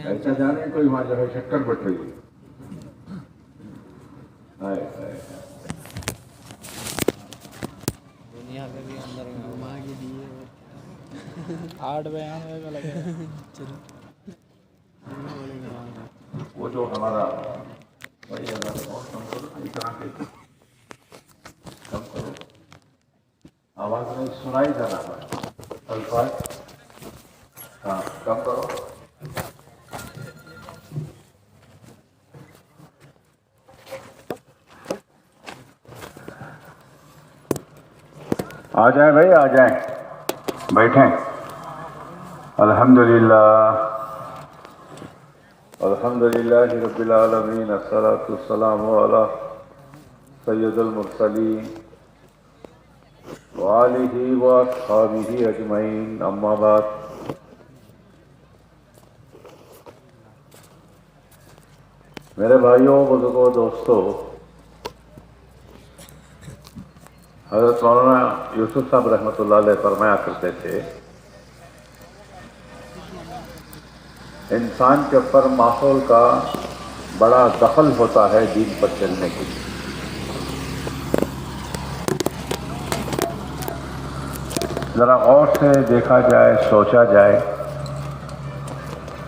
ایسا جانے کوئی وہاں جو ہے شکر بٹ رہی ہے. دنیا میں بھی اندر میں گھما کے دیے 8 بیان ہوئے گا لگے. وہ جو ہمارا بڑی کم کرو اس طرح کے کم کرو، آواز نہیں سنائی جا رہا ہے الفاظ. ہاں کم کرو. آ جائیں بھائی، آ جائیں، بیٹھیں. الحمدللہ الحمدللہ رب العالمین، الصلاۃ والسلام علی سید المرسلین وآلہ واصحابہ اجمعین، اما بعد. میرے بھائیوں، بزرگوں، دوستوں، حضرت مولانا یوسف صاحب رحمۃ اللہ علیہ فرمایا کرتے تھے، انسان کے اوپر ماحول کا بڑا دخل ہوتا ہے دین پر چلنے کے لیے. ذرا غور سے دیکھا جائے، سوچا جائے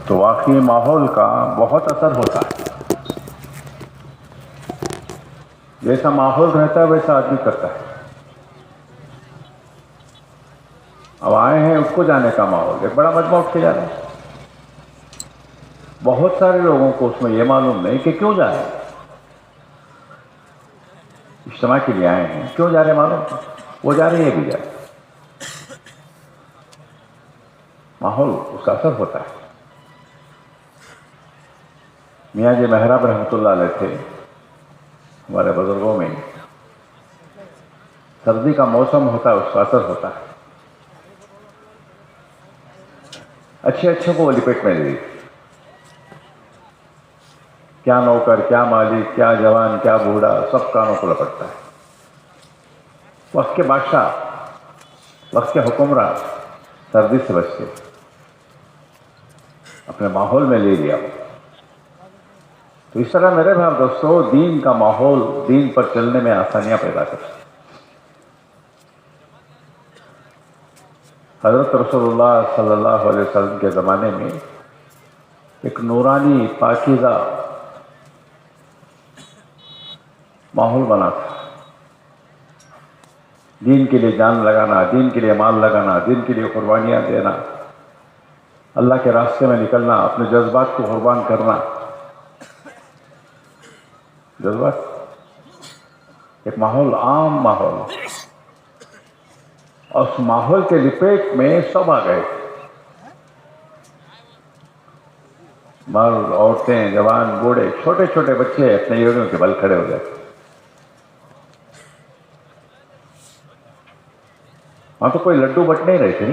تو واقعی ماحول کا بہت اثر ہوتا ہے. جیسا ماحول رہتا ہے ویسا آدمی کرتا ہے. اب آئے ہیں اس کو جانے کا ماحول، ایک بڑا مجموعہ اٹھ کے جا رہے ہیں. بہت سارے لوگوں کو اس میں یہ معلوم نہیں کہ کیوں جا رہے ہیں. اجتماع کے لیے آئے ہیں، کیوں جا رہے ہیں معلوم؟ وہ جا رہے ہیں، یہ بھی جا رہے ہیں. ماحول اس کا اثر ہوتا ہے. میاں جی محراب رحمۃ اللہ علیہ تھے، ہمارے بزرگوں میں. سردی کا موسم ہوتا ہے، اس کا اثر ہوتا ہے. اچھے اچھوں کو وہ لپیٹ میں لے لی. کیا نوکر، کیا مالک، کیا جوان، کیا بوڑھا، سب کانوں کو لپٹتا ہے. وقت کے بادشاہ، وقت کے حکمراں سردی سے بچتے، اپنے ماحول میں لے لیا. تو اس طرح میرے بھائی دوستو، دین کا ماحول دین پر چلنے میں آسانیاں پیدا کرتا ہے. حضرت رسول اللہ صلی اللہ علیہ وسلم کے زمانے میں ایک نورانی پاکیزہ ماحول بنا تھا. دین کے لیے جان لگانا، دین کے لیے مال لگانا، دین کے لیے قربانیاں دینا، اللہ کے راستے میں نکلنا، اپنے جذبات کو قربان کرنا. جذبات، ایک ماحول، عام ماحول. اور اس ماحول کے لپیٹ میں سب آ گئے. مرد، عورتیں، جوان، بوڑھے، چھوٹے چھوٹے بچے اپنے ایڑیوں کے بل کھڑے ہو گئے. وہاں تو کوئی لڈو بٹ نہیں رہے تھے.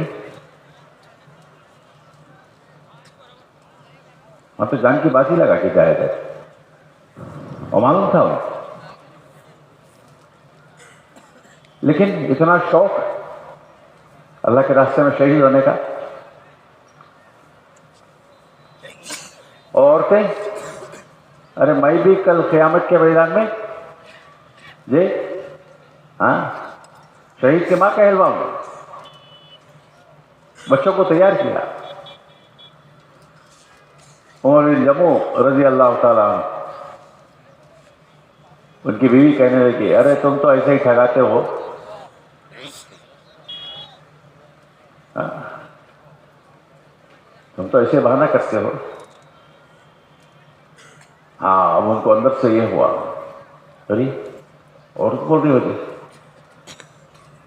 وہاں تو جان کی بازی لگا کے جایا جائے. اور معلوم تھا وہ. لیکن اتنا شوق اللہ کے راستے میں شہید ہونے کا. اور عورتیں، ارے میں بھی کل قیامت کے میدان میں جی ہاں شہید کے ماں کہلواؤں. بچوں کو تیار کیا. عمر بن جموع رضی اللہ تعالیٰ عنہ، ان کی بیوی کہنے لگی، ارے تم تو ایسے ہی ٹھگاتے ہو. تم تو ایسے بہانہ کرتے ہو. ہاں، اب ان کو اندر سے یہ ہوا، ارے اور بول رہی ہوتی.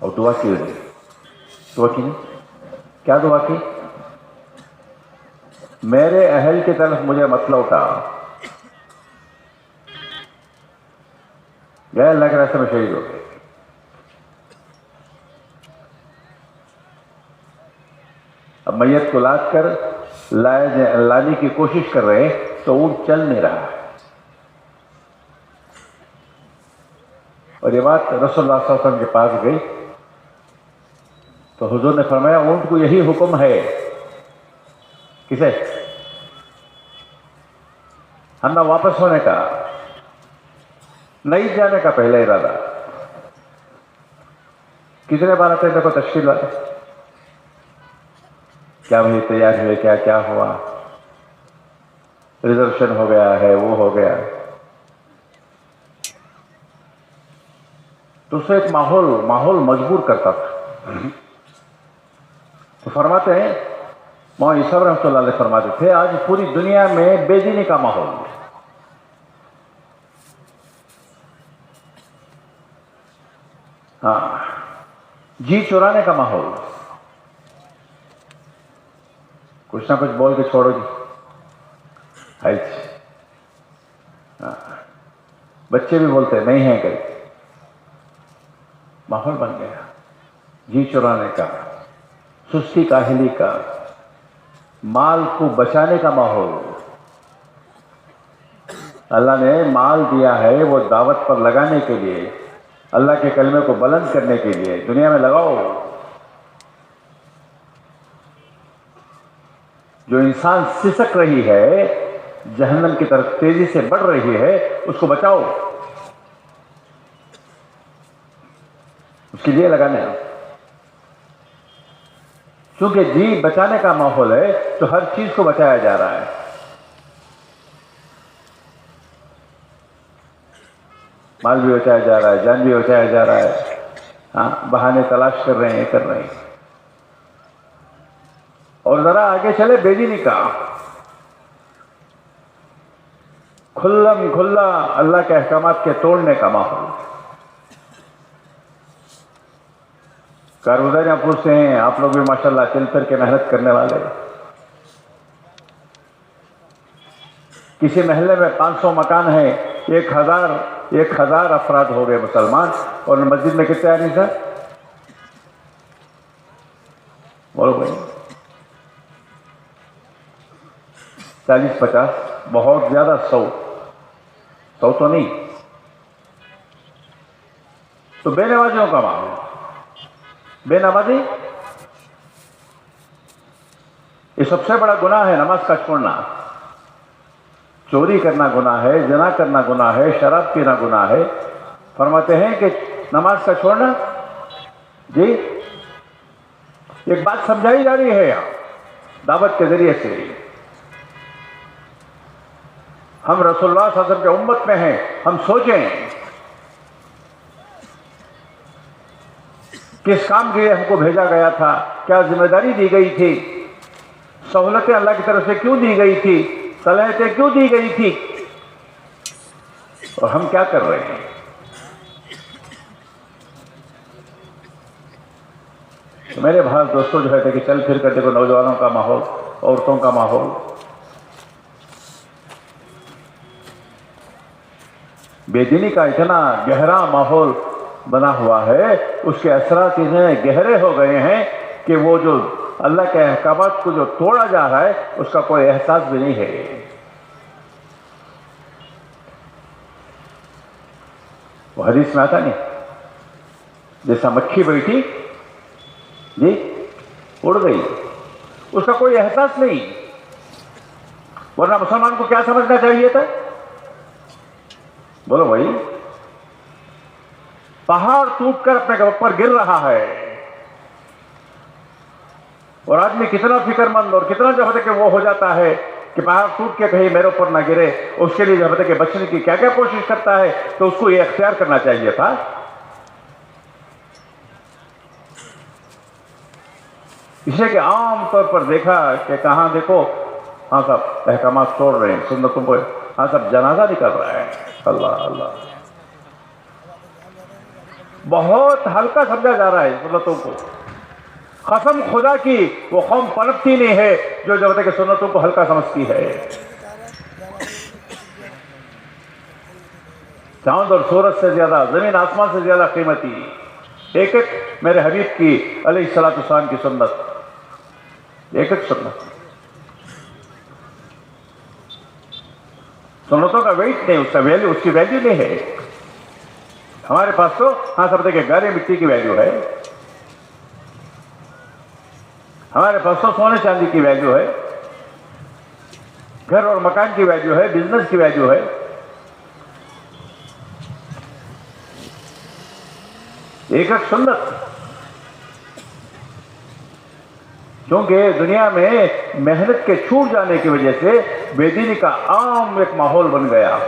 اور دعا کی ہوتی. دعا کی نہیں، کیا دعا کی؟ میرے اہل کی طرف مجھے مت لوٹا، گئے اللہ کے راستے میں شہید ہو گئے. اب میت کو لاد کر لانے کی کوشش کر رہے تو اونٹ چل نہیں رہا. اور یہ بات رسول اللہ صلی اللہ علیہ وسلم کے پاس گئی. تو حضور نے فرمایا اونٹ کو یہی حکم ہے. کسے؟ ہم نہ واپس ہونے کا، نہیں جانے کا پہلا ارادہ. کتنے بار آتے ہیں دیکھو تشکیل والے، کیا بھائی تیار ہوئے، کیا کیا ہوا، ریزرویشن ہو گیا ہے، وہ ہو گیا. تو اس سے ایک ماحول مجبور کرتا تھا. تو فرماتے ہیں مولانا عیسیٰ رحمۃ اللہ علیہ فرماتے تھے آج پوری دنیا میں بے دینی کا ماحول ہے. ہاں، جی چرانے کا ماحول. کچھ نہ کچھ بول کے چھوڑو جی. بچے بھی بولتے نہیں ہیں کہیں. ماحول بن گیا جی چرانے کا، سستی کاہلی کا، مال کو بچانے کا ماحول. اللہ نے مال دیا ہے وہ دعوت پر لگانے کے لیے، اللہ کے کلمے کو بلند کرنے کے لیے. دنیا میں لگاؤ. جو انسان سسک رہی ہے، جہنم کی طرف تیزی سے بڑھ رہی ہے، اس کو بچاؤ، اس کے لیے لگانے. کیونکہ جی بچانے کا ماحول ہے تو ہر چیز کو بچایا جا رہا ہے. مال بھی بچایا جا رہا ہے، جان بھی بچایا جا رہا ہے. ہاں، بہانے تلاش کر رہے ہیں، کر رہے ہیں. اور ذرا آگے چلے بے دینی کا، کھلم کھلا اللہ کے احکامات کے توڑنے کا ماحول. کارگزاریاں پوچھتے ہیں آپ لوگ بھی ماشاءاللہ چل پھر کے محنت کرنے والے. کسی محلے میں 500 مکان ہیں، 1000 افراد ہو گئے مسلمان، اور مسجد میں کتنے آدمی سر؟ بولو بھائی 40-50، بہت زیادہ 100 تو نہیں. تو بے نمازیوں کا ماحول. بے نمازی یہ سب سے بڑا گناہ ہے، نماز کا چھوڑنا. چوری کرنا گناہ ہے، زنا کرنا گناہ ہے، شراب پینا گناہ ہے. فرماتے ہیں کہ نماز کا چھوڑنا. جی ایک بات سمجھائی جا رہی ہے یہاں دعوت کے ذریعے سے. ہم رسول اللہ صلی اللہ علیہ وسلم کے امت میں ہیں. ہم سوچیں کس کام کے لیے ہم کو بھیجا گیا تھا، کیا ذمہ داری دی گئی تھی، سہولتیں اللہ کی طرف سے کیوں دی گئی تھی، صلاحیتیں کیوں دی گئی تھی، اور ہم کیا کر رہے ہیں. تو میرے بھائی دوستوں جو ہے کہ چل پھر کر دیکھو نوجوانوں کا ماحول، عورتوں کا ماحول. بے دینی کا اتنا گہرا ماحول بنا ہوا ہے، اس کے اثرات اتنے گہرے ہو گئے ہیں کہ وہ جو اللہ کے احکامات کو جو توڑا جا رہا ہے اس کا کوئی احساس بھی نہیں ہے. وہ حدیث میں آتا نہیں، جیسا مکھی بیٹھی جی اڑ گئی، اس کا کوئی احساس نہیں. ورنہ مسلمان کو کیا سمجھنا چاہیے تھا؟ بولو بھائی، پہاڑ ٹوٹ کر اپنے اوپر گر رہا ہے، اور آدمی کتنا فکر مند اور کتنا جو ہوتا ہے کہ وہ ہو جاتا ہے کہ پہاڑ ٹوٹ کے کہیں میرے اوپر نہ گرے، اس کے لیے جو ہوتا ہے کہ بچنے کی کیا کیا کوشش کرتا ہے. تو اس کو یہ اختیار کرنا چاہیے تھا. اسے کہ عام طور پر دیکھا کہ کہاں دیکھو ہاں سب احکامات توڑ رہے ہیں، سنتوں کو ہاں سب جنازہ نکل رہا ہے. اللہ اللہ، بہت ہلکا سمجھا جا رہا ہے سنتوں کو. قسم خدا کی وہ قوم پنپتی نہیں ہے جو ہوتا ہے کہ سنتوں کو ہلکا سمجھتی ہے. چاند اور سورج سے زیادہ، زمین آسمان سے زیادہ قیمتی ایک ایک میرے حبیب کی علیہ الصلوۃ والسلام کی سنت، ایک ایک سنت. سنتوں کا ویٹ نہیں، اس کا ویلیو، اس کی ویلیو نہیں ہے. ہمارے پاس تو ہاں سب کہ گارے مٹی کی ویلیو ہے. ہمارے پاس تو سونے چاندی کی ویلیو ہے، گھر اور مکان کی ویلیو ہے، بزنس کی ویلیو ہے، ایک سنت. کیونکہ دنیا میں محنت کے چھوٹ جانے کی وجہ سے بے دینی کا عام ایک ماحول بن گیا.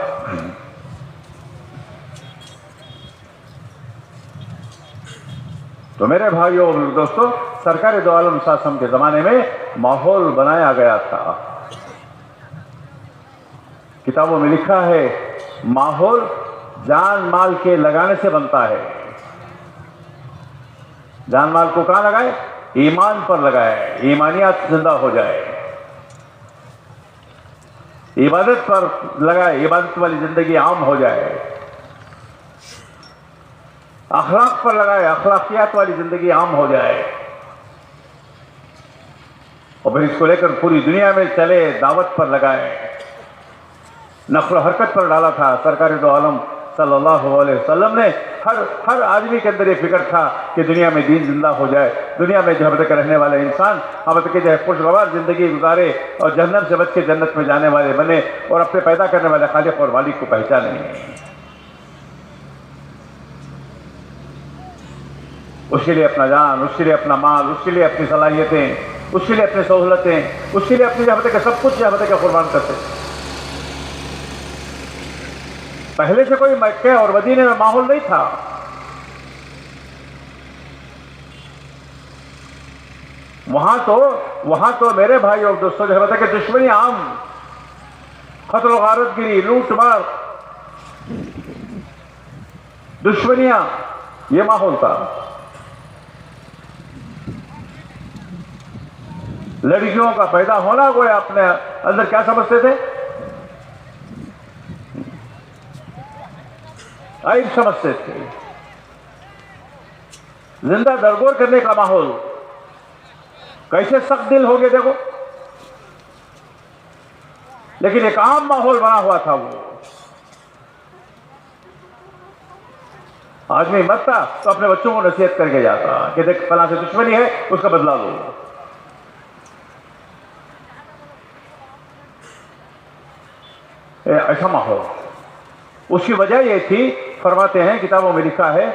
تو میرے بھائیوں اور دوستوں، سرکار دو عالم صلی اللہ علیہ وسلم کے زمانے میں ماحول بنایا گیا تھا. کتابوں میں لکھا ہے ماحول جان مال کے لگانے سے بنتا ہے. جان مال کو کہاں لگائے؟ ایمان پر لگائے، ایمانیات زندہ ہو جائے. عبادت پر لگائے، عبادت والی زندگی عام ہو جائے. اخلاق پر لگائے، اخلاقیات والی زندگی عام ہو جائے. اور پھر اس کو لے کر پوری دنیا میں چلے، دعوت پر لگائے. نقل و حرکت پر ڈالا تھا. سرکار دو عالم صلی اللہ علیہ وسلم نے ہر آدمی کے اندر یہ فکر تھا کہ دنیا میں دین زندہ ہو جائے، دنیا میں جو ہم تک رہنے والے انسان ہم تک جو ہے خوشگوار زندگی گزارے اور جہنم سے بچ کے جنت میں جانے والے بنے اور اپنے پیدا کرنے والے خالق اور مالک کو پہچانے. اس کے لیے اپنا جان، اس کے لیے اپنا مال، اس کے لیے اپنی صلاحیتیں، اس کے لیے اپنی سہولتیں، اس کے لیے اپنی جہاں تک سب کچھ جہاں تک قربان کرتے. پہلے سے کوئی مکے اور مدینے میں ماحول نہیں تھا. وہاں تو میرے بھائی اور دوستوں جو ہے کہ دشمنی عام، قتل و غارت گری، لوٹ مار، دشمنیاں، یہ ماحول تھا. لڑکیوں کا پیدا ہونا کوئی اپنے اندر کیا سمجھتے تھے؟ عیب سمجھتے تھے. زندہ درگور کرنے کا ماحول. کیسے سخت دل ہو گئے دیکھو. لیکن ایک عام ماحول بنا ہوا تھا. وہ آدمی مرتا تو اپنے بچوں کو نصیحت کر کے جاتا کہ دیکھ فلاں سے دشمنی ہے، اس کا بدلہ لو. ایسا ماحول. اس کی وجہ یہ تھی، فرماتے ہیں کتابوں میں لکھا ہے،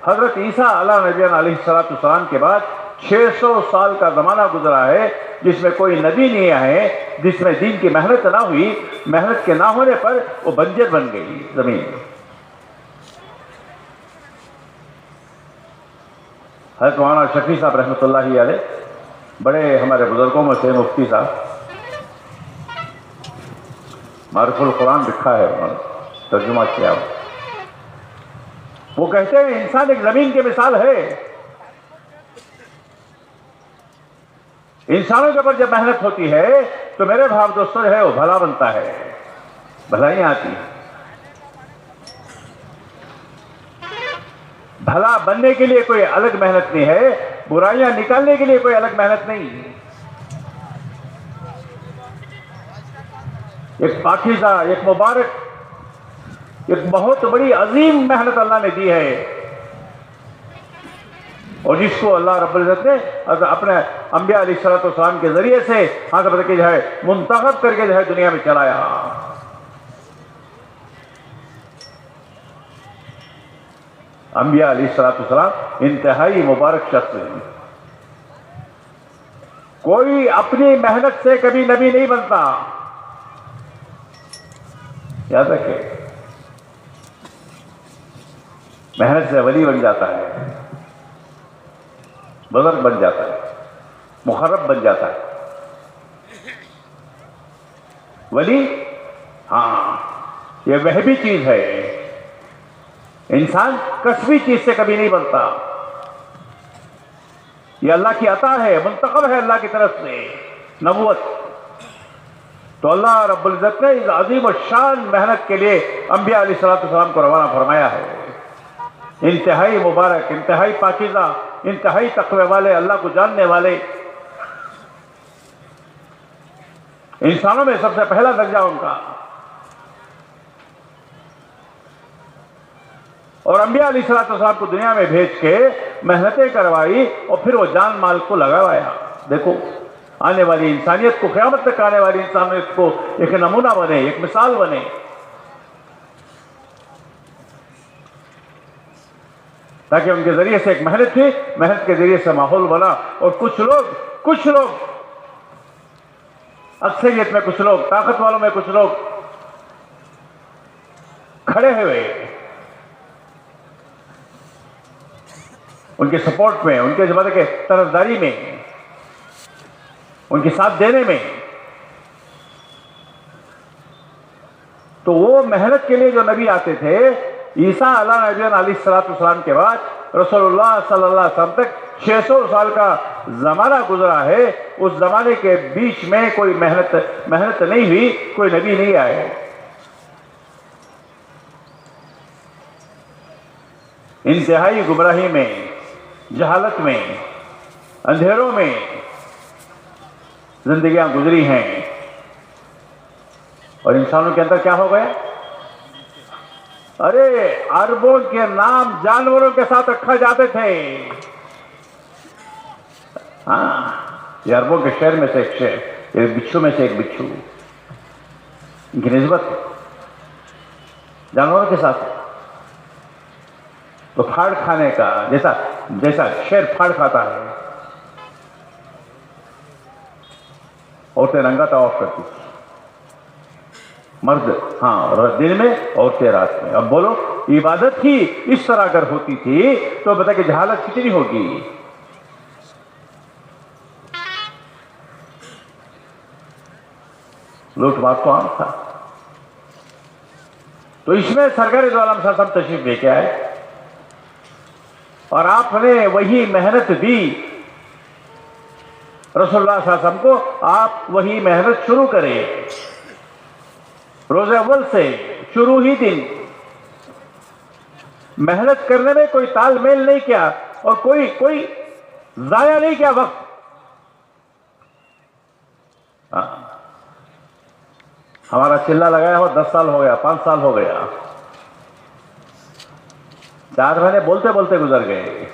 حضرت عیسیٰ علیہ السلام کے بعد 600 سال کا زمانہ گزرا ہے جس میں کوئی نبی نہیں آئے، جس میں دین کی محنت نہ ہوئی. محنت کے نہ ہونے پر وہ بنجر بن گئی زمین. حضرت مولانا شفیع صاحب رحمۃ اللہ علیہ، بڑے ہمارے بزرگوں میں سے مفتی صاحب، معرف القرآن لکھا ہے، انہوں نے ترجمہ کیا. وہ کہتے ہیں انسان ایک زمین کی مثال ہے. انسانوں کے اوپر جب محنت ہوتی ہے تو میرے بھائی دوستوں جو ہے وہ بھلا بنتا ہے، بھلائیاں آتی ہیں. بھلا بننے کے لیے کوئی الگ محنت نہیں ہے، برائیاں نکالنے کے لیے کوئی الگ محنت نہیں. ایک پاکیزہ، ایک مبارک، ایک بہت بڑی عظیم محنت اللہ نے دی ہے، اور جس کو اللہ رب العزت نے اپنے انبیاء علیہ السلام کے ذریعے سے جو ہے منتخب کر کے جو ہے دنیا میں چلایا. انبیاء علیہ السلام انتہائی مبارک شخص ہیں. کوئی اپنی محنت سے کبھی نبی نہیں بنتا، یاد رکھیں. محنت سے ولی بن جاتا ہے، بزرگ بن جاتا ہے، مقرب بن جاتا ہے. ولی ہاں یہ وہبی چیز ہے. انسان کسبی چیز سے کبھی نہیں بنتا. یہ اللہ کی عطا ہے، منتخب ہے اللہ کی طرف سے نبوت. تو اللہ رب العزت نے اس عظیم الشان محنت کے لیے انبیاء علیہ السلام کو روانہ فرمایا ہے. انتہائی مبارک، انتہائی پاکیزہ، انتہائی تقوی والے، اللہ کو جاننے والے. انسانوں میں سب سے پہلا درجہ ان کا. اور انبیاء علیہ السلام کو دنیا میں بھیج کے محنتیں کروائی اور پھر وہ جان مال کو لگوایا. دیکھو آنے والی انسانیت کو، قیامت تک آنے والی انسانیت کو ایک نمونہ بنے، ایک مثال بنے. تاکہ ان کے ذریعے سے ایک محنت تھی، محنت کے ذریعے سے ماحول بنا، اور کچھ لوگ اکثریت میں، کچھ لوگ طاقت والوں میں، کچھ لوگ کھڑے ہوئے ان کے سپورٹ میں، ان کے زبان کے طرفداری میں، ان کے ساتھ دینے میں. تو وہ محنت کے لیے جو نبی آتے تھے، عیسیٰ علیہ السلام کے بعد رسول اللہ صلی اللہ علیہ وسلم تک 600 سال کا زمانہ گزرا ہے. اس زمانے کے بیچ میں کوئی محنت نہیں ہوئی، کوئی نبی نہیں آئے. انتہائی گمراہی میں، جہالت میں، اندھیروں میں زندگیاں گزری ہیں. اور انسانوں کے اندر کیا ہو گیا؟ ارے عربوں کے نام جانوروں کے ساتھ رکھا جاتے تھے. ہاں، یہ عربوں کے شہر میں سے ایک شہر، ایک بچھو میں سے ایک بچھو، ان کی نسبت جانوروں کے ساتھ. تو پھاڑ کھانے کا، جیسا شیر پھاڑ کھاتا ہے. عورتیں ننگا طواف کرتی تھی، مرد ہاں دن میں، عورتیں رات میں. اب بولو عبادت ہی اس طرح اگر ہوتی تھی تو بتا کہ جہالت کتنی ہوگی. لوٹ مار تو عام تھا. تو اس میں سرکار دو عالم صلی اللہ علیہ وسلم تشریف لے کے آئے، اور آپ نے وہی محنت دی رسول اللہ صلی اللہ علیہ وسلم کو. آپ وہی محنت شروع کرے، روز اول سے، شروع ہی دن. محنت کرنے میں کوئی تال میل نہیں کیا، اور کوئی ضائع نہیں کیا وقت. ہمارا چلہ لگایا ہو 10 سال ہو گیا، 5 سال ہو گیا، 4 مہینے بولتے بولتے گزر گئے.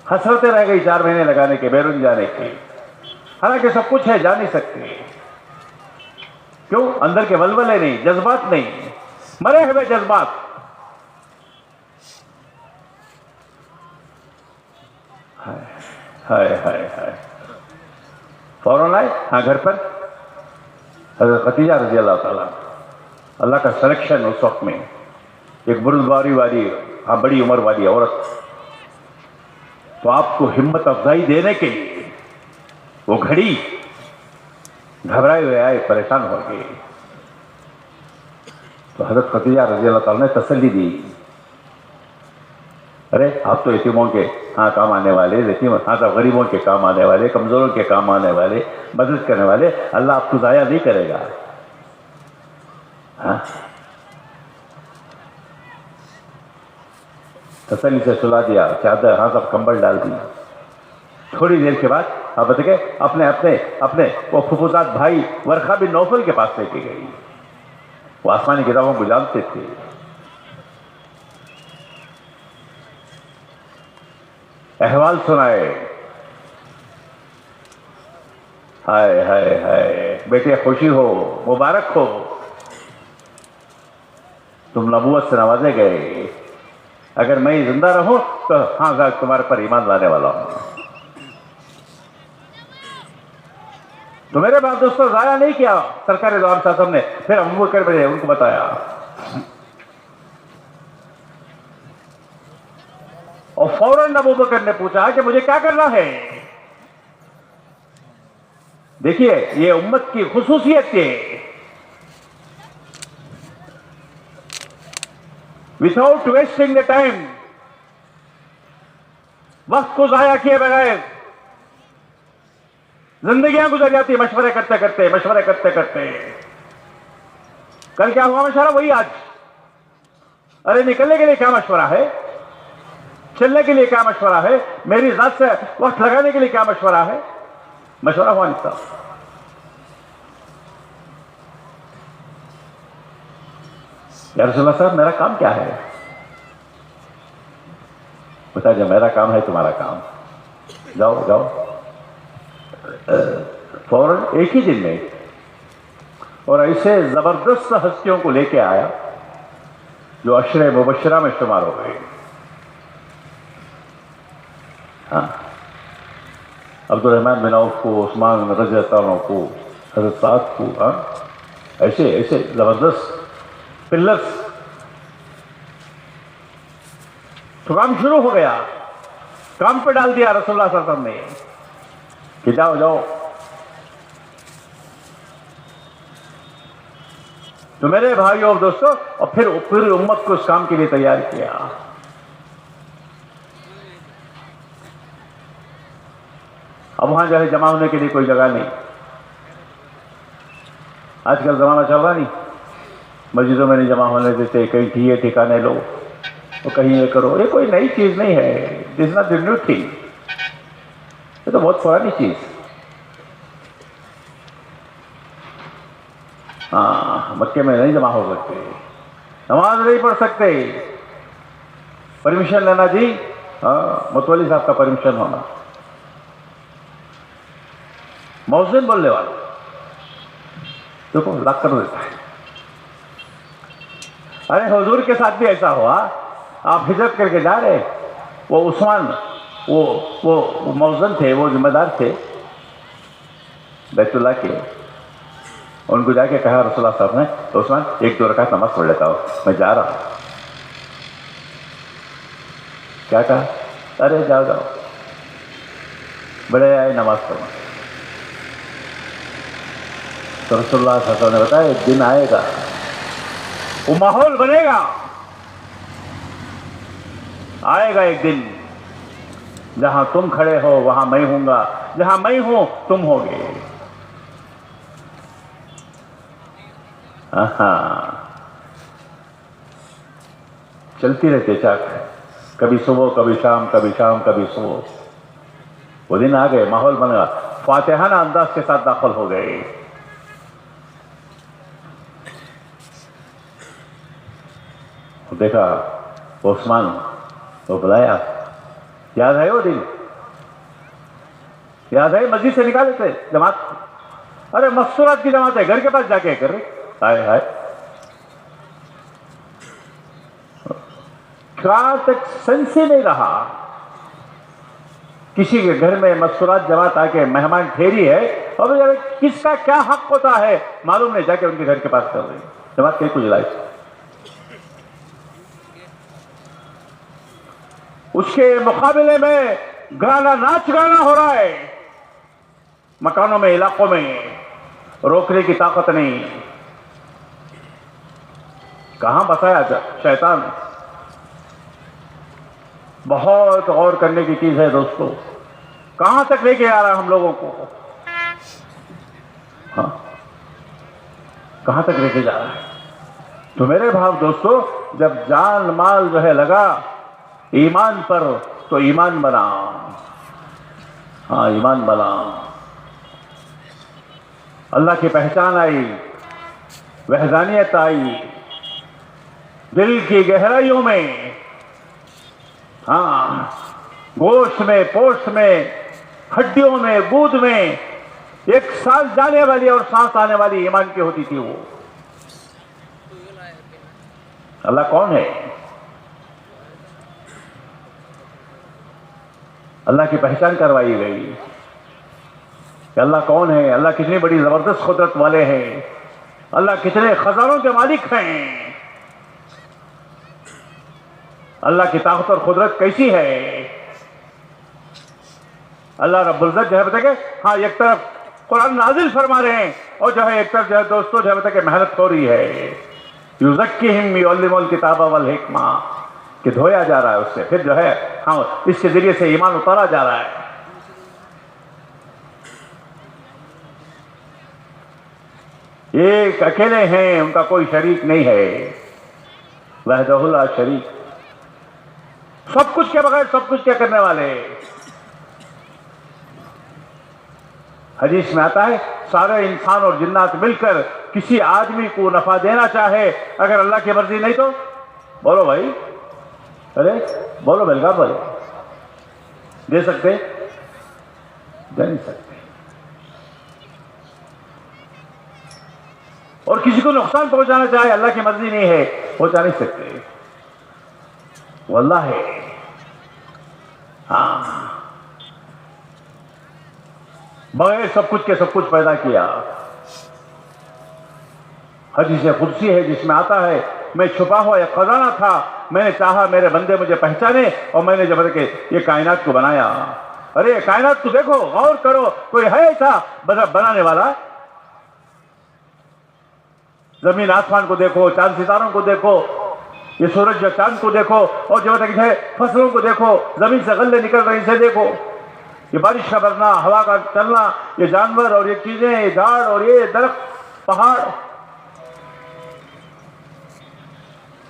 حسرتیں رہ گئی 4 مہینے لگانے کے، بیرون جانے کی. حالانکہ سب کچھ ہے، جا نہیں سکتے. کیوں؟ اندر کے ولولے نہیں، جذبات نہیں، مرے ہوئے جذبات. ہائے ہائے ہائے. فوراً آئے ہاں گھر پر. حضرت خدیجہ رضی اللہ تعالیٰ، اللہ کا سلیکشن اس وقت میں، ایک بردباری والی، ہاں بڑی عمر والی عورت. تو آپ کو ہمت افزائی دینے کے لیے وہ گھڑی گھبرائے ہوئے آئے، پریشان ہو گئے. تو حضرت خدیجہ رضی اللہ تعالیٰ نے تسلی دی. ارے آپ تو یتیموں کے ہاں کام آنے والے، ہاں تو غریبوں کے کام آنے والے، کمزوروں کے کام آنے والے، مدد کرنے والے. اللہ آپ کو ضائع نہیں کرے گا. ہاں تسلی سے سلا دیا، چادر ہاں سب کمبل ڈال دی. تھوڑی دیر کے بعد آپ بتائیں اپنے وہ پھپھوزاد بھائی ورقہ بن نوفل کے پاس لے کے گئی. وہ آسمانی کتابوں کو جانتے تھے. احوال سنائے. ہائے ہائے ہائے، بیٹے خوشی ہو، مبارک ہو، تم نبوت سے نوازے گئے. اگر میں زندہ رہوں تو ہاں تمہارے پر ایمان لانے والا ہوں. تو میرے بعد دوستوں ضائع نہیں کیا سرکار دو عالم صلی اللہ علیہ وسلم نے. پھر ابو بکر بھیجے، ان کو بتایا. اور فوراً ابو بکر نے پوچھا کہ مجھے کیا کرنا ہے. دیکھیے یہ امت کی خصوصیت ہے. without wasting the time، وقت کو ضائع کیے بغیر زندگیاں گزر جاتی مشورے کرتے کرتے. کل کیا ہوا مشورہ، وہی آج. ارے نکلنے کے لیے کیا مشورہ ہے، چلنے کے لیے کیا مشورہ ہے، میری ذات سے وقت لگانے کے لیے کیا مشورہ ہے. مشورہ ہوا نہیں تھا. یا رسول اللہ صاحب میرا کام کیا ہے؟ بتا جو میرا کام ہے تمہارا کام، جاؤ جاؤ. فوراً ایک ہی دن میں، اور ایسے زبردست ہستیوں کو لے کے آیا جو عشرہ مبشرہ میں شمار ہو گئے. ہاں، عبد الرحمن بن عوف کو، عثمان بن رضی اللہ عنہ کو، حضرت سعد کو، ہاں ایسے زبردست پلرس. تو کام شروع ہو گیا، کام پہ ڈال دیا رسول اللہ صلی اللہ علیہ وسلم نے کہ جاؤ جاؤ. تو میرے بھائیوں اور دوستوں، اور پھر پوری امت کو اس کام کے لیے تیار کیا. اب وہاں جو ہے جمع ہونے کے لیے کوئی جگہ نہیں. آج کل زمانہ چل رہا نہیں، مسجدوں میں نہیں جمع ہونے دیتے، کہیں ٹھیے ٹھکانے لو، تو کہیں یہ کرو. یہ کوئی نئی چیز نہیں ہے، دس از ناٹ نیو تھنگ، یہ تو بہت پرانی چیز. ہاں، مکے میں نہیں جمع ہو سکتے، نماز نہیں پڑھ سکتے، پرمیشن لینا جی، ہاں متولی صاحب کا پرمیشن ہونا. مؤذن بولنے والا دیکھو لاک کر دیتا ہے. ارے حضور کے ساتھ بھی ایسا ہوا، آپ ہجرت کر کے جا رہے، وہ عثمان وہ مؤذن تھے، وہ ذمہ دار تھے بیت اللہ کے. ان کو جا کے کہا رسول اللہ صاحب نے، تو عثمان ایک دو رکعت نماز پڑھ لیتا ہوں، میں جا رہا ہوں. کیا کہا؟ ارے جاؤ جاؤ، بڑے آئے نماز پڑھنا. تو رسول اللہ صلی اللہ علیہ وسلم نے بتایا ایک دن آئے گا، وہ ماحول بنے گا، آئے گا ایک دن جہاں تم کھڑے ہو وہاں میں ہوں گا، جہاں میں ہوں تم ہوگے. چلتی رہتے چاک، کبھی صبح کبھی شام، کبھی شام کبھی صبح. وہ دن آ گئے، ماحول بن گیا، فاتحانہ انداز کے ساتھ داخل ہو گئے. دیکھا وہ عثمان، وہ بلایا، یاد ہے وہ دن؟ یاد ہے؟ مسجد سے نکالے تھے جماعت، ارے مستورات کی جماعت ہے، گھر کے پاس جا کے کر رہے. ہائے ہائے، کہاں تک سینس ہی نہیں رہا. کسی کے گھر میں مستورات جماعت آ کے مہمان ٹھہری ہے، اور کس کا کیا حق ہوتا ہے معلوم نہیں، جا کے ان کے گھر کے پاس کر رہے جماعت کہیں کچھ لائی. اس کے مقابلے میں گانا ناچ گانا ہو رہا ہے، مکانوں میں، علاقوں میں، روکنے کی طاقت نہیں. کہاں بسایا شیطان؟ بہت غور کرنے کی چیز ہے دوستو. کہاں تک لے کے آ رہا ہے ہم لوگوں کو؟ ہاں، کہاں تک لے کے جا رہا ہے؟ تو میرے بھاؤ دوستو، جب جان مال جو ہے لگا ایمان پر، تو ایمان بنا. ہاں ایمان بنا، اللہ کی پہچان آئی، وحدانیت آئی دل کی گہرائیوں میں. ہاں، گوشت میں، پوشت میں، ہڈیوں میں، گود میں ایک سانس جانے والی اور سانس آنے والی ایمان کی ہوتی تھی. وہ اللہ کون ہے؟ اللہ کی پہچان کروائی گئی کہ اللہ کون ہے، اللہ کتنی بڑی زبردست قدرت والے ہیں، اللہ کتنے خزانوں کے مالک ہیں، اللہ کی طاقت اور قدرت کیسی ہے. اللہ رب العزت جو ہے بتا کہ ہاں ایک طرف قرآن نازل فرما رہے ہیں، اور جو ہے ایک طرف جو ہے دوستوں جو ہے بتا کہ محنت ہو رہی ہے. یزکیہم یعلم الکتاب والحکمہ، کہ دھویا جا رہا ہے اس سے، پھر جو ہے ہاں اس کے ذریعے سے ایمان اتارا جا رہا ہے. ایک اکیلے ہیں، ان کا کوئی شریک نہیں ہے، وحدہ لا شریک، سب کچھ کے بغیر سب کچھ کیا کرنے والے. حدیث میں آتا ہے سارے انسان اور جنات مل کر کسی آدمی کو نفع دینا چاہے، اگر اللہ کی مرضی نہیں تو بولو بھائی، ارے بولو بلگا بولے، دے سکتے؟ دے نہیں سکتے. اور کسی کو نقصان پہنچانا چاہے اللہ کی مرضی نہیں ہے پہنچا نہیں سکتے. وہ اللہ ہے. ہاں بغیر سب کچھ کے سب کچھ پیدا کیا. حدیث قدسی ہے جس میں آتا ہے میں چھپا ہوا ایک خزانہ تھا, میں نے چاہا میرے بندے مجھے پہچانے اور میں نے جب کہ یہ کائنات کو بنایا. ارے کائنات کو دیکھو, غور کرو, کوئی ہے ایسا بنانے والا؟ زمین آسمان کو دیکھو, چاند ستاروں کو دیکھو, یہ سورج چاند کو دیکھو, اور جو ہے فصلوں کو دیکھو, زمین سے غلے نکل رہے اسے دیکھو, یہ بارش کا برنا, ہوا کا چلنا, یہ جانور اور یہ چیزیں, یہ جھاڑ اور یہ درخت, پہاڑ.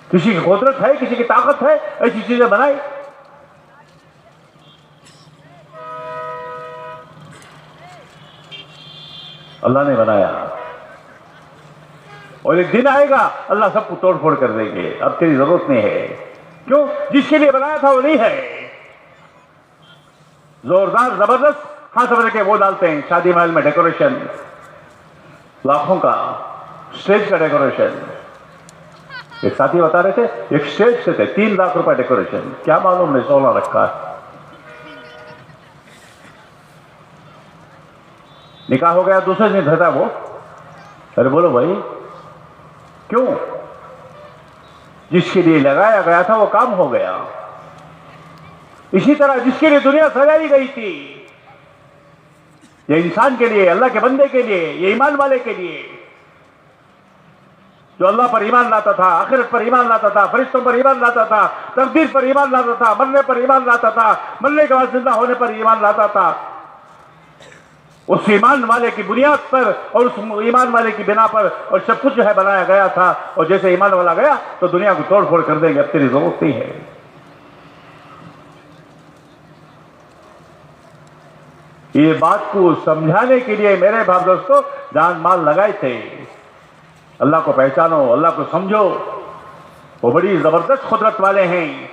کسی کی قدرت ہے, کسی کی طاقت ہے ایسی چیزیں بنائی؟ اللہ نے بنایا. اور ایک دن آئے گا اللہ سب کو توڑ پھوڑ کر دیں گے, اب تیری ضرورت نہیں ہے. کیوں؟ جس کے لیے بنایا تھا وہ نہیں ہے. زوردار زبردست ہاں سمجھ کے وہ ڈالتے ہیں شادی محل میں ڈیکوریشن, لاکھوں کا اسٹیج کا ڈیکوریشن. ایک ساتھی بتا رہے تھے ایک اسٹیج سے تھے 3 لاکھ روپے ڈیکوریشن. کیا معلوم نے سونا رکھا ہے. نکاح ہو گیا دوسرے دن تھا وہ. ارے بولو بھائی کیوں؟ جس کے لیے لگایا گیا تھا وہ کام ہو گیا. اسی طرح جس کے لیے دنیا سجائی گئی تھی, یہ انسان کے لیے, اللہ کے بندے کے لیے, یہ ایمان والے کے لیے جو اللہ پر ایمان لاتا تھا, آخرت پر ایمان لاتا تھا, فرشتوں پر ایمان لاتا تھا, تقدیر پر ایمان لاتا تھا, مرنے پر ایمان لاتا تھا, مرنے کے بعد زندہ ہونے پر ایمان لاتا تھا, اس ایمان والے کی بنیاد پر اور اس ایمان والے کی بنا پر اور سب کچھ جو ہے بنایا گیا تھا. اور جیسے ایمان والا گیا تو دنیا کو توڑ پھوڑ کر دیں گے, اب تیری ضرورت نہیں ہے. یہ بات کو سمجھانے کے لیے میرے بھائی دوستو جان مال لگائے تھے. اللہ کو پہچانو, اللہ کو سمجھو, وہ بڑی زبردست قدرت والے ہیں.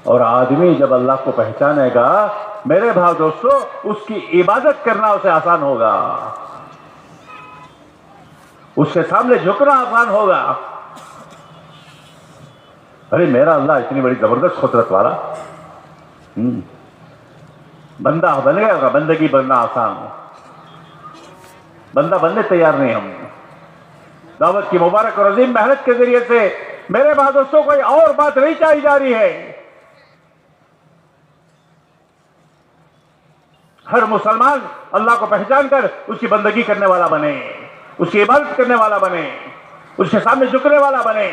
اور آدمی جب اللہ کو پہچانے گا میرے بھائی دوستو اس کی عبادت کرنا اسے آسان ہوگا, اس کے سامنے جھکنا آسان ہوگا. ارے میرا اللہ اتنی بڑی زبردست قدرت والا, بندہ بن گیا ہوگا, بندگی بننا آسان ہو. بندہ بننے تیار نہیں ہم. دعوت کی مبارک اور عظیم محنت کے ذریعے سے میرے بھائی دوستوں کوئی اور بات نہیں چاہی جا رہی ہے. ہر مسلمان اللہ کو پہچان کر اس کی بندگی کرنے والا بنے, اس کی عبادت کرنے والا بنے, اس کے سامنے جھکنے والا بنے.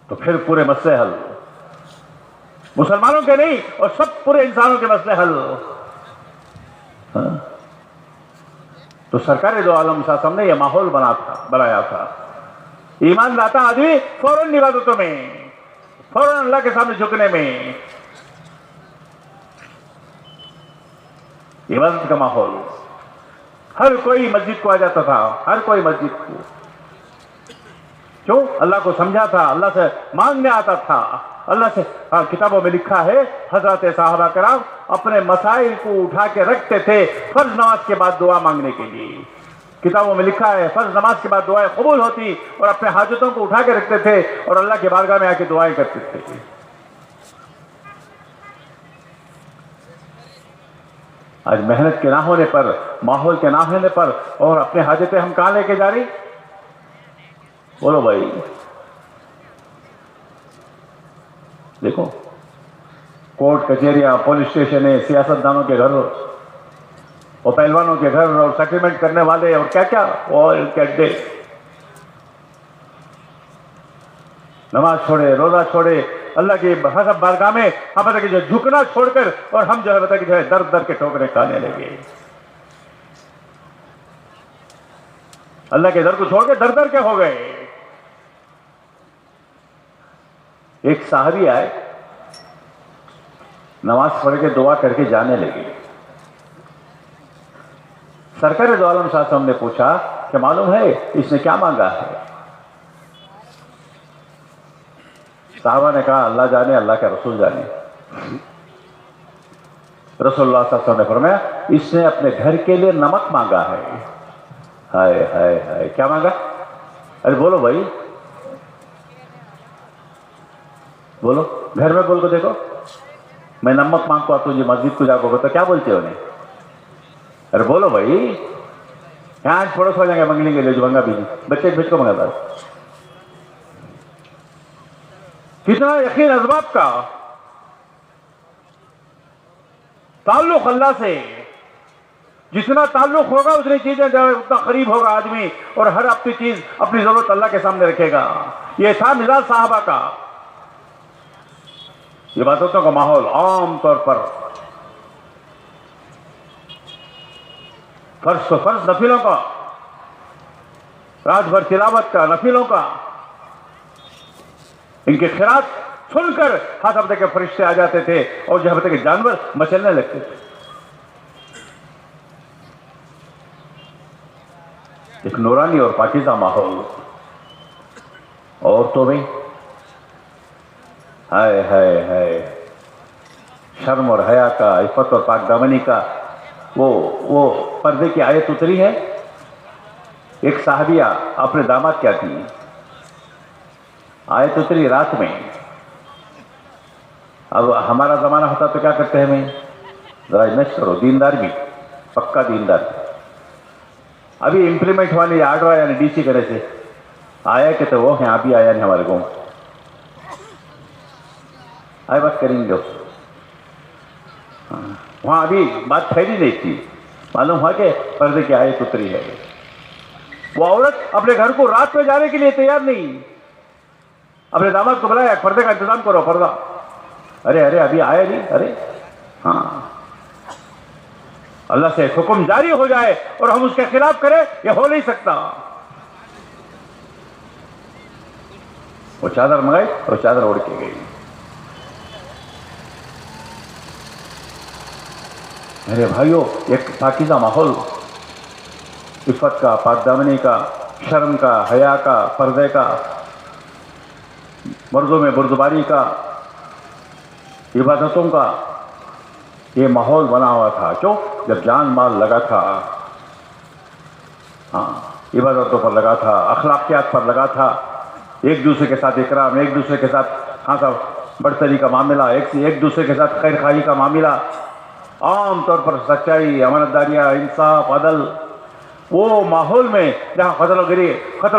تو پھر پورے مسئلے حل, مسلمانوں کے نہیں اور سب پورے انسانوں کے مسئلے حل. تو سرکار دو عالم صلی اللہ علیہ وسلم نے یہ ماحول بنایا تھا. ایمان لاتا آدمی فوراً عبادتوں میں, فوراً اللہ کے سامنے جھکنے میں, عبادت کا ماحول. ہر کوئی مسجد کو آ جاتا تھا, ہر کوئی مسجد کو. کیوں؟ اللہ کو سمجھا تھا, اللہ سے مانگنے آتا تھا, اللہ سے. کتابوں میں لکھا ہے حضرات صحابہ کرام اپنے مسائل کو اٹھا کے رکھتے تھے فرض نماز کے بعد دعا مانگنے کے لیے. کتابوں میں لکھا ہے فرض نماز کے بعد دعائیں قبول ہوتی اور اپنے حاجتوں کو اٹھا کے رکھتے تھے اور اللہ کی بارگاہ میں آ کے دعائیں کرتے تھے. آج محنت کے نہ ہونے پر, ماحول کے نہ ہونے پر اور اپنے حاجتیں ہم کہاں لے کے جا رہی؟ بولو بھائی. دیکھو کورٹ کچہریاں, پولیس اسٹیشن, سیاست دانوں کے گھر اور پہلوانوں کے گھر اور سیٹلمنٹ کرنے والے اور کیا کیا اور اڈے. نماز چھوڑے, روزہ چھوڑے, اللہ کی حسب بارگاہ میں ہم بتا کہ جو جھکنا چھوڑ کر اور ہم جو ہے بتا کہ جو ہے در در کے ٹھوکریں کھانے لگے. اللہ کے در کو چھوڑ کے در در کے ہو گئے. ایک صحابی آئے, نماز پڑھ کے دعا کر کے جانے لگے. سرکار دو عالم صلی اللہ علیہ وسلم نے پوچھا کہ معلوم ہے اس نے کیا مانگا ہے؟ صحابہ نے کہا اللہ جانے, اللہ کے رسول جانے. رسول اللہ صلی اللہ علیہ وسلم نے فرمایا اس نے اپنے گھر کے لیے نمک مانگا ہے. ہائے ہائے ہائے, کیا مانگا؟ ارے بولو بھائی, بولو, گھر میں بول کو دیکھو, میں نمک مانگتا ہوں تجھے مسجد کو جاؤ گے تو کیا بولتے ہو انہیں؟ ارے بولو بھائی, یہاں پڑوس ہو جائیں گے منگلیں گے, لے جو منگا بھی نہیں, بچے بچ کو منگاتا ہے. کتنا یقین اسباب کا, تعلق اللہ سے جتنا تعلق ہوگا اتنی چیزیں اتنا قریب ہوگا آدمی, اور ہر اپنی چیز اپنی ضرورت اللہ کے سامنے رکھے گا. یہ تھا مزاج صحابہ کا. عبادتوں کا ماحول عام طور پر فرض تو فرض, نفلوں کا, رات بھر تلاوت کا, نفلوں کا. ان کے خیرات سن کر ہاتھ ہفتے کے فرشتے آ جاتے تھے اور جو ہفتے کے جانور مچلنے لگتے تھے. ایک نورانی اور پاکیزہ ماحول. عورتوں میں ہائے ہائے ہائے, شرم اور حیا کا, عفت اور پاک دامنی کا وہ پردے کی آیت اتری ہے. ایک صحابیہ اپنے داماد کیا تھی, آیت اتری رات میں. اب ہمارا زمانہ ہوتا تو کیا کرتے ہیں, میں ذرا امیج کرو, دیندار بھی, پکا دیندار. ابھی امپلیمنٹ ہوا نہیں, آرڈر آیا نہیں ڈی سی کرے سے, آیا کہ تو وہ ہیں, ابھی آیا نہیں ہمارے گاؤں. آئے بات کریں گے وہاں, ابھی بات پھیلی نہیں تھی, معلوم ہوا کہ پردے کی آیت اتری ہے. وہ عورت اپنے گھر کو رات میں جانے کے لیے تیار نہیں, اپنے داماد کو بلایا پردے کا انتظام کرو, پردہ. ارے ارے ابھی آیا نہیں, ارے ہاں, اللہ سے حکم جاری ہو جائے اور ہم اس کے خلاف کریں, یہ ہو نہیں سکتا. وہ چادر منگائی اور چادر اوڑھ کے گئی. میرے بھائیوں, ایک پاکیزہ ماحول, عفت کا, پاک دامنی کا, شرم کا, حیا کا, پردے کا, مردوں میں بردباری کا, عبادتوں کا, یہ ماحول بنا ہوا تھا. کیوں؟ جب جان مال لگا تھا, ہاں, عبادتوں پر لگا تھا, اخلاقیات پر لگا تھا, ایک دوسرے کے ساتھ اکرام, ایک دوسرے کے ساتھ ہاں کا برتری کا معاملہ, ایک دوسرے کے ساتھ خیر خواہی کا معاملہ, عام طور پر سچائی, امانتداریاں, انصاف, عدل. وہ ماحول میں جہاں قتل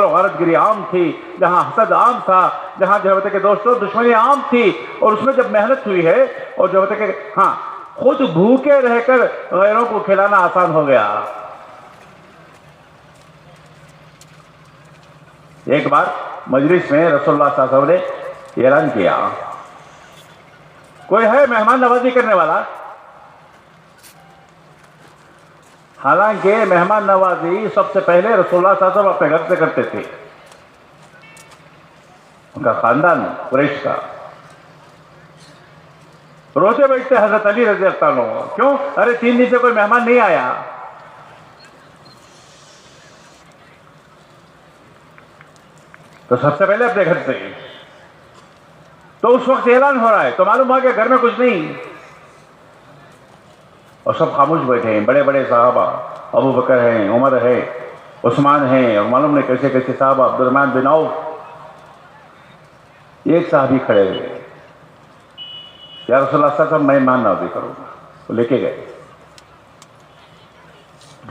و غارت گری عام تھی, جہاں حسد عام تھا, جہاں جو ہوتے کہ دوستوں دشمنی عام تھی, اور اس میں جب محنت ہوئی ہے اور جو ہوتے کہ ہاں خود بھوکے رہ کر غیروں کو کھلانا آسان ہو گیا. ایک بار مجلس میں رسول اللہ صلی اللہ علیہ وسلم نے اعلان کیا, کوئی ہے مہمان نوازی کرنے والا؟ حالانکہ مہمان نوازی سب سے پہلے رسول اللہ صلی اللہ علیہ وسلم اپنے گھر سے کرتے تھے, ان کا خاندان قریش کا. روتے بیٹھتے حضرت علی رضی اللہ عنہ, کیوں؟ ارے 3 دن سے کوئی مہمان نہیں آیا. تو سب سے پہلے اپنے گھر سے. تو اس وقت اعلان ہو رہا ہے تو معلوم ہوا کہ گھر میں کچھ نہیں, اور سب خاموش بیٹھے ہیں. بڑے بڑے صحابہ, ابو بکر ہیں, عمر ہے, عثمان ہیں, اور معلوم نہیں کیسے کیسے صحابہ, عبد الرحمن بن عوف. ایک صحابی کھڑے ہوئے, یا رسول اللہ صلی اللہ علیہ وسلم میں مہمان نوازی کروں گا. وہ لے کے گئے,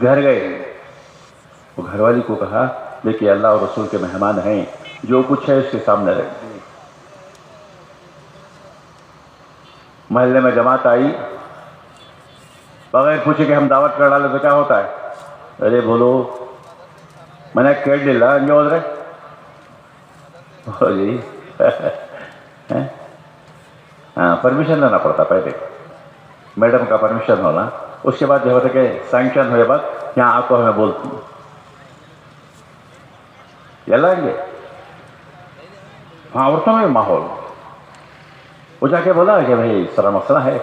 گھر گئے. وہ گھر والی کو کہا دیکھیے اللہ اور رسول کے مہمان ہیں, جو کچھ ہے اس کے سامنے رکھ دیں. محلے میں جماعت آئی, بغیر پوچھے کہ ہم دعوت کر ڈالے تو کیا ہوتا ہے؟ ارے بولو, میں نے کیٹ ڈلا انجو ادھر جی ہاں, پرمیشن لینا پڑتا پہلے, میڈم کا پرمیشن ہونا, اس کے بعد جو ہوتا کہ سینکشن ہوئے بعد یہاں آپ کو ہمیں بولتی یہ لائیں گے. ہاں, عورتوں میں ماحول. وہ جا کے بولا کہ بھائی اس طرح مسئلہ ہے,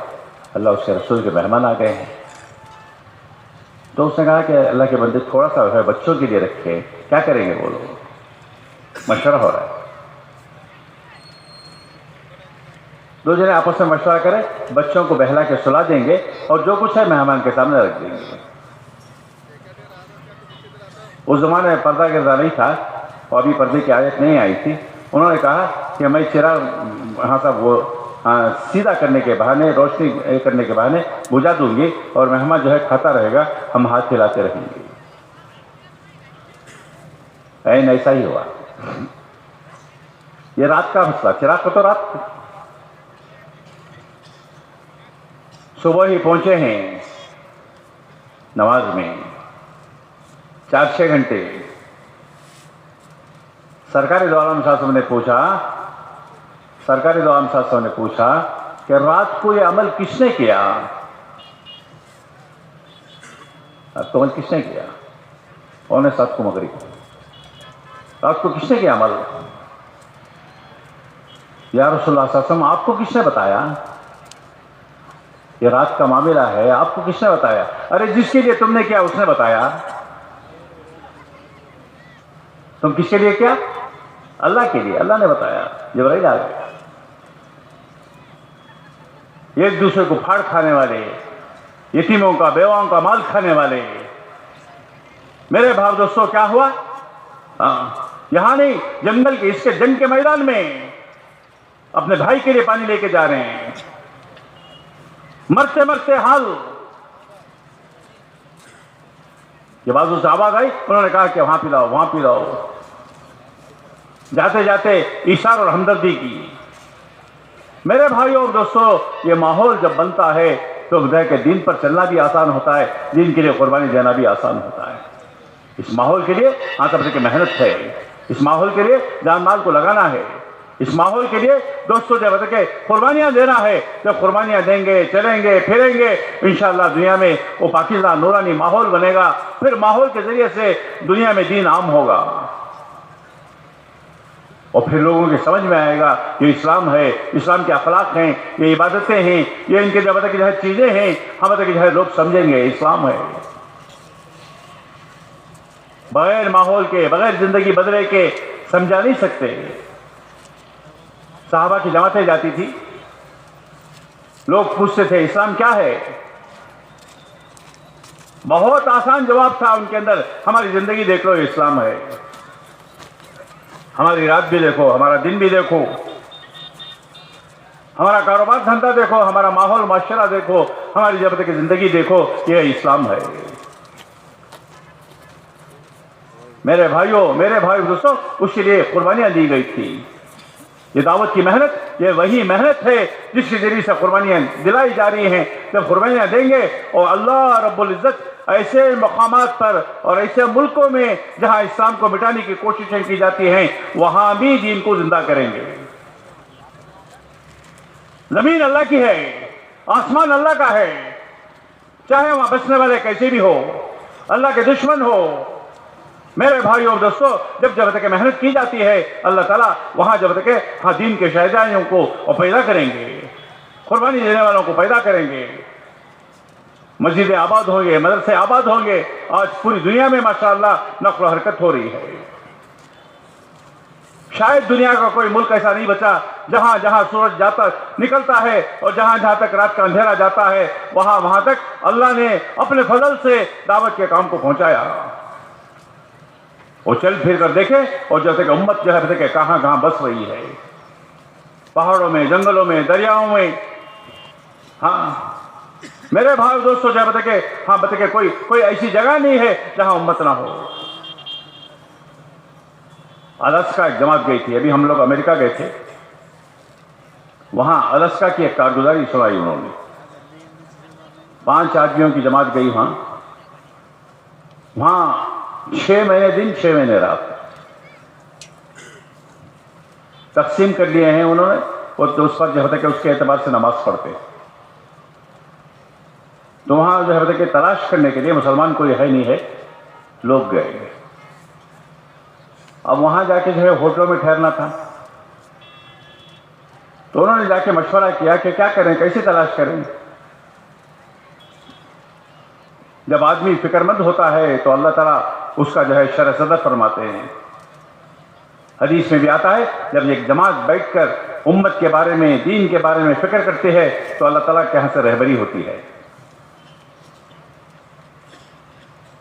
اللہ اس کے رسول کے مہمان آ گئے ہیں. تو اس نے کہا کہ اللہ کے بندے تھوڑا سا ہے بچوں کے لیے رکھے, کیا کریں گے؟ بولو, مشورہ ہو رہا ہے. دو جنے آپس میں مشورہ کریں، بچوں کو بہلا کے سلا دیں گے اور جو کچھ ہے مہمان کے سامنے رکھ دیں گے۔ اس زمانے میں پردہ گردہ نہیں تھا اور ابھی پردے کی آیت نہیں آئی تھی۔ انہوں نے کہا کہ میں چراغ ہاں صاحب وہ سیدھا کرنے کے بہانے، روشنی کرنے کے بہانے بجھا دوں گی اور مہمان جو ہے کھاتا رہے گا، ہم ہاتھ ہلاتے رہیں گے۔ این ایسا ہی ہوا۔ یہ رات کا مسئلہ، چراغ کو تو رات کو، صبح ہی پہنچے ہیں نماز میں 4-6 گھنٹے۔ سرکاری دو عالم صاحب نے پوچھا کہ رات کو یہ عمل کس نے کیا؟ رات کو عمل کس نے کیا؟ 6:45 کو مغرب، رات کو کس نے کیا عمل؟ یا رسول اللہ صلی اللہ علیہ وسلم آپ کو کس نے بتایا؟ یہ رات کا معاملہ ہے، آپ کو کس نے بتایا؟ ارے جس کے لیے تم نے کیا اس نے بتایا۔ تم کس کے لیے کیا؟ اللہ کے لیے، اللہ نے بتایا، جبرائیل آ گیا۔ ایک دوسرے کو پھاڑ کھانے والے، یتیموں کا بیواؤں کا مال کھانے والے، میرے بھائی دوستوں کیا ہوا؟ یہاں نہیں، جنگل کے اس کے جنگ کے میدان میں اپنے بھائی کے لیے پانی لے کے جا رہے ہیں، مرتے مرتے حال۔ یہ بازو سے آواز آئی، انہوں نے کہا کہ وہاں پلاؤ، وہاں پلاؤ۔ جاتے جاتے اشارہ اور ہمدردی کی۔ میرے بھائیوں اور دوستوں، یہ ماحول جب بنتا ہے تو خدا کے دین پر چلنا بھی آسان ہوتا ہے، دین کے لیے قربانی دینا بھی آسان ہوتا ہے۔ اس ماحول کے لیے طرح کی محنت ہے، اس ماحول کے لیے جان مال کو لگانا ہے، اس ماحول کے لیے دوستوں جب کہ قربانیاں دینا ہے، جب قربانیاں دیں گے، چلیں گے، پھریں گے، انشاءاللہ دنیا میں وہ پاکیزہ نورانی ماحول بنے گا۔ پھر ماحول کے ذریعے سے دنیا میں دین عام ہوگا اور پھر لوگوں کے سمجھ میں آئے گا یہ اسلام ہے، اسلام کے اخلاق ہیں، یہ عبادتیں ہیں، یہ ان کے جب کہ جو ہے چیزیں ہیں، ہم کہ جو ہے لوگ سمجھیں گے اسلام ہے۔ بغیر ماحول کے، بغیر زندگی بدلے کے سمجھا نہیں سکتے۔ صحابہ کی جماعتیں جاتی تھی، لوگ پوچھتے تھے اسلام کیا ہے؟ بہت آسان جواب تھا ان کے اندر، ہماری زندگی دیکھ لو اسلام ہے، ہماری رات بھی دیکھو، ہمارا دن بھی دیکھو، ہمارا کاروبار دھندا دیکھو، ہمارا ماحول معاشرہ دیکھو، ہماری جب تک زندگی دیکھو، یہ اسلام ہے۔ میرے بھائیوں دوستوں، اس کے لیے قربانیاں دی گئی تھی۔ یہ دعوت کی محنت، یہ وہی محنت ہے جس کے ذریعے سے قربانیاں دلائی جا رہی ہیں۔ جب قربانیاں دیں گے اور اللہ رب العزت ایسے مقامات پر اور ایسے ملکوں میں جہاں اسلام کو مٹانے کی کوششیں کی جاتی ہیں، وہاں بھی دین کو زندہ کریں گے۔ زمین اللہ کی ہے، آسمان اللہ کا ہے، چاہے وہاں بسنے والے کیسے بھی ہو، اللہ کے دشمن ہو۔ میرے بھائیوں اور دوستوں، جب تک محنت کی جاتی ہے، اللہ تعالیٰ وہاں جب تک دین کے شہدائیوں کو پیدا کریں گے، قربانی دینے والوں کو پیدا کریں گے، مسجدیں آباد ہوں گے، مدرسے آباد ہوں گے۔ آج پوری دنیا میں ماشاءاللہ نقل و حرکت ہو رہی ہے۔ شاید دنیا کا کوئی ملک ایسا نہیں بچا جہاں جہاں سورج نکلتا ہے اور جہاں تک رات کا اندھیرا جاتا ہے، وہاں تک اللہ نے اپنے فضل سے دعوت کے کام کو پہنچایا۔ وہ چل پھر کر دیکھے اور جیسے کہ امت جو ہے کہ کہاں بس رہی ہے، پہاڑوں میں، جنگلوں میں، دریاؤں میں۔ میرے بھائی دوستوں، جو ہے کہ کوئی ایسی جگہ نہیں ہے جہاں امت نہ ہو۔ الاسکا ایک جماعت گئی تھی، ابھی ہم لوگ امریکہ گئے تھے، وہاں الاسکا کی ایک کارگزاری سنائی انہوں نے۔ 5 آدمیوں کی جماعت گئی وہاں 6 مہینے دن 6 مہینے رات تقسیم کر لیے ہیں انہوں نے، اور اس پر جو ہے کہ اس کے اعتبار سے نماز پڑھتے۔ تو وہاں جو ہے کہ تلاش کرنے کے لیے مسلمان کوئی ہے نہیں ہے، لوگ گئے۔ اب وہاں جا کے جو ہے ہوٹلوں میں ٹھہرنا تھا، تو انہوں نے جا کے مشورہ کیا کہ کیا کریں، کیسے تلاش کریں۔ جب آدمی فکر مند ہوتا ہے تو اللہ تعالیٰ اس کا جو ہے شرح صدر فرماتے ہیں۔ حدیث میں بھی آتا ہے، جب ایک جماعت بیٹھ کر امت کے بارے میں، دین کے بارے میں فکر کرتے ہیں تو اللہ تعالیٰ کے یہاں سے رہبری ہوتی ہے۔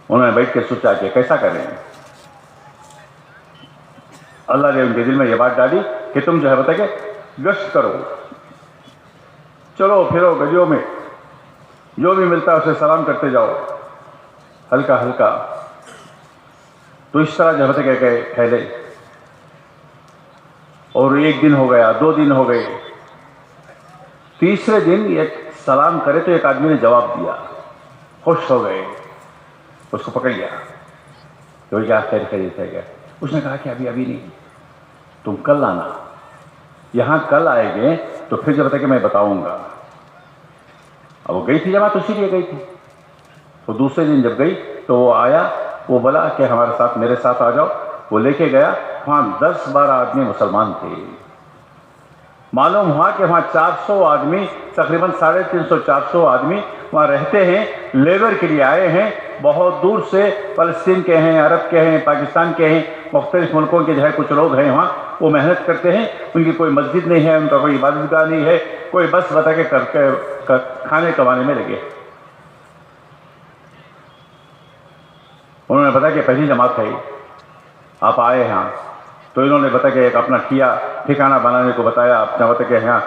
انہوں نے بیٹھ کے سوچا کہ کیسا کریں۔ اللہ نے ان کے دل میں یہ بات ڈالی کہ تم جو ہے بتا کہ گشت کرو، چلو پھرو گلیوں میں، جو بھی ملتا ہے اسے سلام کرتے جاؤ ہلکا ہلکا۔ تو اس طرح جو ہے کہ پھیلے، اور ایک دن ہو گیا، 2 دن ہو گئے، تیسرے دن ایک سلام کرے تو ایک آدمی نے جواب دیا، خوش ہو گئے، اس کو پکڑ لیا کہ کیا خیر خیریت ہے کیا؟ اس نے کہا کہ ابھی نہیں، تم کل آنا، یہاں کل آئے گے تو پھر جب تک کہ میں بتاؤں گا۔ اب وہ گئی تھی جماعت، اسی لیے گئی تھی۔ تو دوسرے دن جب گئی تو وہ آیا، وہ بولا کہ ہمارے ساتھ، میرے ساتھ آ جاؤ۔ وہ لے کے گیا، وہاں 10-12 آدمی مسلمان تھے۔ معلوم ہوا کہ وہاں 400 آدمی، تقریباً 350-400 آدمی وہاں رہتے ہیں، لیبر کے لیے آئے ہیں، بہت دور سے، فلسطین کے ہیں، عرب کے ہیں، پاکستان کے ہیں، مختلف ملکوں کے جو ہے کچھ لوگ ہیں وہاں، وہ محنت کرتے ہیں۔ ان کی کوئی مسجد نہیں ہے، ان کا کوئی عبادت گاہ نہیں ہے، کوئی بس بتا کے کر کے کھانے کمانے میں لگے۔ انہوں نے بتایا کہ پہلی جماعت ہے، آپ آئے ہیں، تو انہوں نے بتایا کہ ایک اپنا ٹھکانہ بنانے کو بتایا۔ اپنا بتا کہ یہاں